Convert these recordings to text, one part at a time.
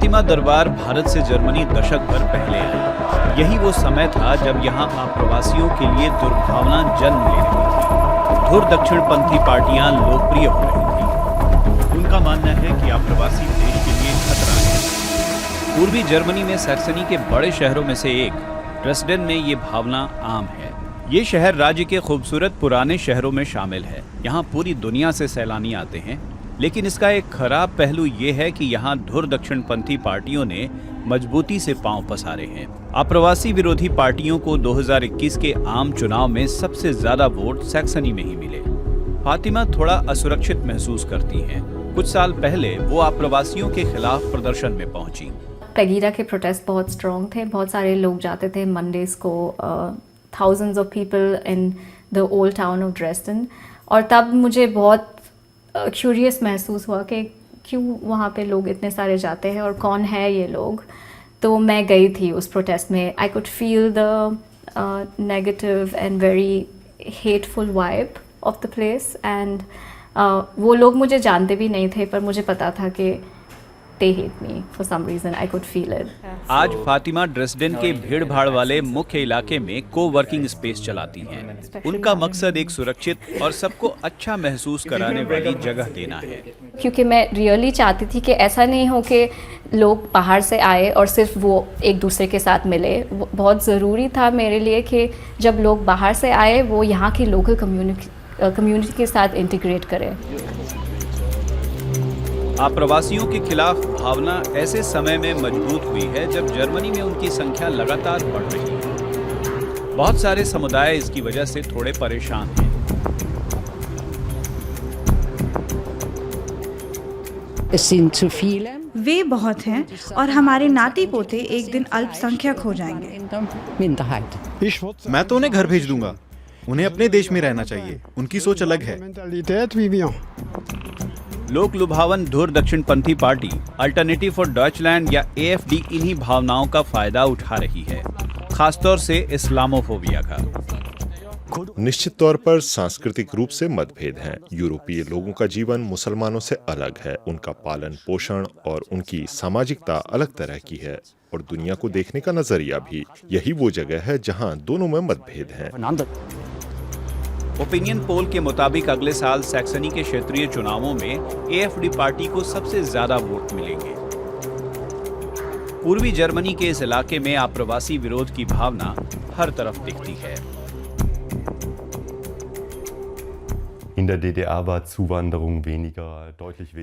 फातिमा दरबार भारत से जर्मनी दशक भर पहले आई। यही वो समय था जब यहाँ आप्रवासियों के लिए दुर्भावना जन्म ले रही थी। धुर दक्षिणपंथी पार्टियां लोकप्रिय हो रही थी। उनका मानना है कि आप्रवासी देश के लिए खतरा है। पूर्वी जर्मनी में सैक्सनी के बड़े शहरों में से एक ड्रेसडेन में ये भावना आम है। ये शहर राज्य के खूबसूरत पुराने शहरों में शामिल है। यहाँ पूरी दुनिया से सैलानी आते हैं, लेकिन इसका एक खराब पहलू ये है कि यहाँ धुर दक्षिणपंथी पार्टियों ने मजबूती से पांव पसारे हैं। आप्रवासी विरोधी पार्टियों को 2021 के आम चुनाव में सबसे ज्यादा वोट सैक्सनी में ही मिले। फातिमा थोड़ा असुरक्षित महसूस करती हैं। कुछ साल पहले वो आप्रवासियों के खिलाफ प्रदर्शन में पहुंची। पेगीरा के प्रोटेस्ट बहुत स्ट्रॉन्ग थे। बहुत सारे लोग जाते थे मंडेज को, thousands of people in the old town of Dresden। और तब मुझे बहुत क्यूरियस महसूस हुआ कि क्यों वहाँ पे लोग इतने सारे जाते हैं और कौन है ये लोग। तो मैं गई थी उस प्रोटेस्ट में। I could feel the negative and very hateful vibe of the place. And वो लोग मुझे जानते भी नहीं थे, पर मुझे पता था कि they hate me for some reason. I could feel it. आज फातिमा ड्रेसडेन के भीड़ भाड़ वाले मुख्य इलाके में को-वर्किंग स्पेस चलाती हैं। उनका मकसद एक सुरक्षित और सबको अच्छा महसूस कराने वाली जगह देना है। क्योंकि मैं रियली चाहती थी कि ऐसा नहीं हो कि लोग बाहर से आए और सिर्फ वो एक दूसरे के साथ मिले। बहुत ज़रूरी था मेरे लिए कि जब लोग बाहर से आए वो यहाँ की लोकल कम्युनिटी के साथ इंटीग्रेट करें। आप्रवासियों के खिलाफ भावना ऐसे समय में मजबूत हुई है जब जर्मनी में उनकी संख्या लगातार बढ़ रही है। बहुत सारे समुदाय इसकी वजह से थोड़े परेशान हैं। वे बहुत हैं और हमारे नाती पोते एक दिन अल्पसंख्यक हो जाएंगे। मैं तो उन्हें घर भेज दूंगा। उन्हें अपने देश में रहना चाहिए। उनकी सोच अलग है। लोक लुभावन धुर दक्षिणपंथी पार्टी अल्टरनेटिव फॉर डॉयचलैंड या AfD इन्हीं भावनाओं का फायदा उठा रही है, खासतौर से इस्लामोफोबिया का। निश्चित तौर पर सांस्कृतिक रूप से मतभेद हैं। यूरोपीय लोगों का जीवन मुसलमानों से अलग है। उनका पालन पोषण और उनकी सामाजिकता अलग तरह की है और दुनिया को देखने का नजरिया भी। यही वो जगह है जहां दोनों में मतभेद हैं। ओपिनियन पोल के मुताबिक अगले साल सैक्सनी के क्षेत्रीय चुनावों में AfD पार्टी को सबसे ज्यादा वोट मिलेंगे। पूर्वी जर्मनी के इस इलाके में आप्रवासी विरोध की भावना हर तरफ दिखती है।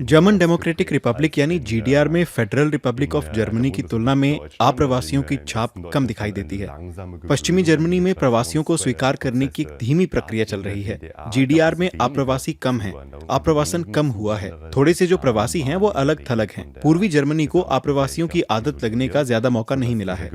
जर्मन डेमोक्रेटिक रिपब्लिक यानी GDR में फेडरल रिपब्लिक ऑफ जर्मनी की तुलना में आप्रवासियों की छाप कम दिखाई देती है। पश्चिमी जर्मनी में प्रवासियों को स्वीकार करने की एक धीमी प्रक्रिया चल रही है। GDR में आप्रवासी कम हैं, आप्रवासन कम हुआ है। थोड़े से जो प्रवासी हैं वो अलग थलग हैं। पूर्वी जर्मनी को आप्रवासियों की आदत लगने का ज्यादा मौका नहीं मिला है।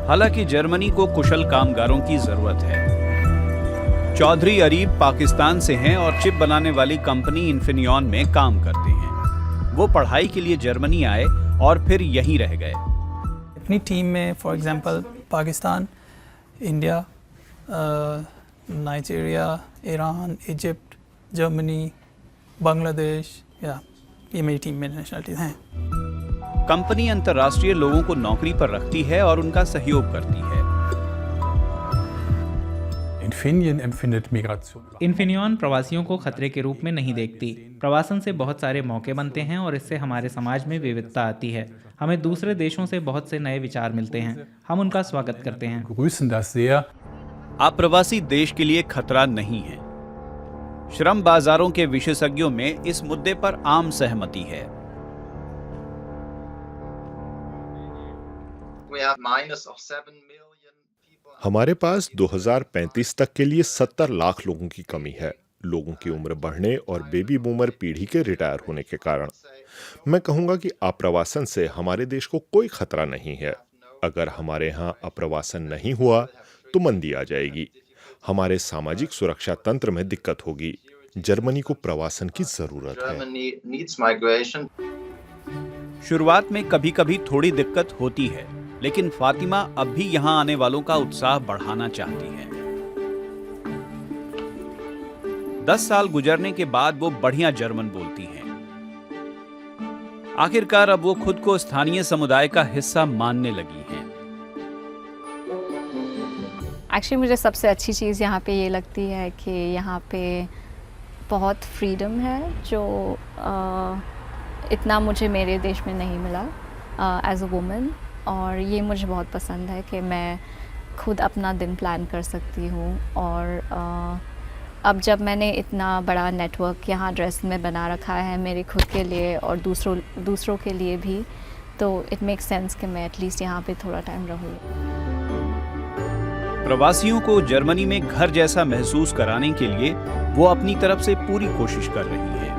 हालांकि जर्मनी को कुशल कामगारों की जरूरत है। चौधरी अरीब पाकिस्तान से हैं और चिप बनाने वाली कंपनी इन्फिनियन में काम करते हैं। वो पढ़ाई के लिए जर्मनी आए और फिर यहीं रह गए। अपनी टीम में for example Pakistan, India, Nigeria, Iran, Egypt, Germany, Bangladesh, या ये मेरी टीम में नेशनलिटीज हैं। कंपनी अंतर्राष्ट्रीय लोगों को नौकरी पर रखती है और उनका सहयोग करती है। इन्फिनियन प्रवासियों को खतरे के रूप में नहीं देखती। प्रवासन से बहुत सारे मौके बनते हैं और इससे हमारे समाज में विविधता आती है। हमें दूसरे देशों से बहुत से नए विचार मिलते हैं। हम उनका स्वागत करते हैं। आप्रवासी देश के लिए खतरा नहीं है। श्रम बाजारों के विशेषज्ञों में इस मुद्दे पर आम सहमति है। हमारे पास 2035 तक के लिए 70 लाख लोगों की कमी है। लोगों की उम्र बढ़ने और बेबी बूमर पीढ़ी के रिटायर होने के कारण मैं कहूंगा कि आप्रवासन से हमारे देश को कोई खतरा नहीं है। अगर हमारे यहाँ आप्रवासन नहीं हुआ तो मंदी आ जाएगी। हमारे सामाजिक सुरक्षा तंत्र में दिक्कत होगी। जर्मनी को प्रवासन की जरूरत है। शुरुआत में कभी कभी थोड़ी दिक्कत होती है, लेकिन फातिमा अब भी यहाँ आने वालों का उत्साह बढ़ाना चाहती है। 10 साल गुजरने के बाद वो बढ़िया जर्मन बोलती हैं। आखिरकार अब वो खुद को स्थानीय समुदाय का हिस्सा मानने लगी हैं। एक्चुअली मुझे सबसे अच्छी चीज़ यहाँ पे ये लगती है कि यहाँ पे बहुत फ्रीडम है, जो इतना मुझे मेरे देश में नहीं मिला एज अ वुमन। और ये मुझे बहुत पसंद है कि मैं खुद अपना दिन प्लान कर सकती हूँ। और अब जब मैंने इतना बड़ा नेटवर्क यहाँ ड्रेस में बना रखा है मेरे खुद के लिए और दूसरों के लिए भी, तो इट मेक्स सेंस कि मैं एटलीस्ट यहाँ पे थोड़ा टाइम रहूँ। प्रवासियों को जर्मनी में घर जैसा महसूस कराने के लिए वो अपनी तरफ से पूरी कोशिश कर रही है।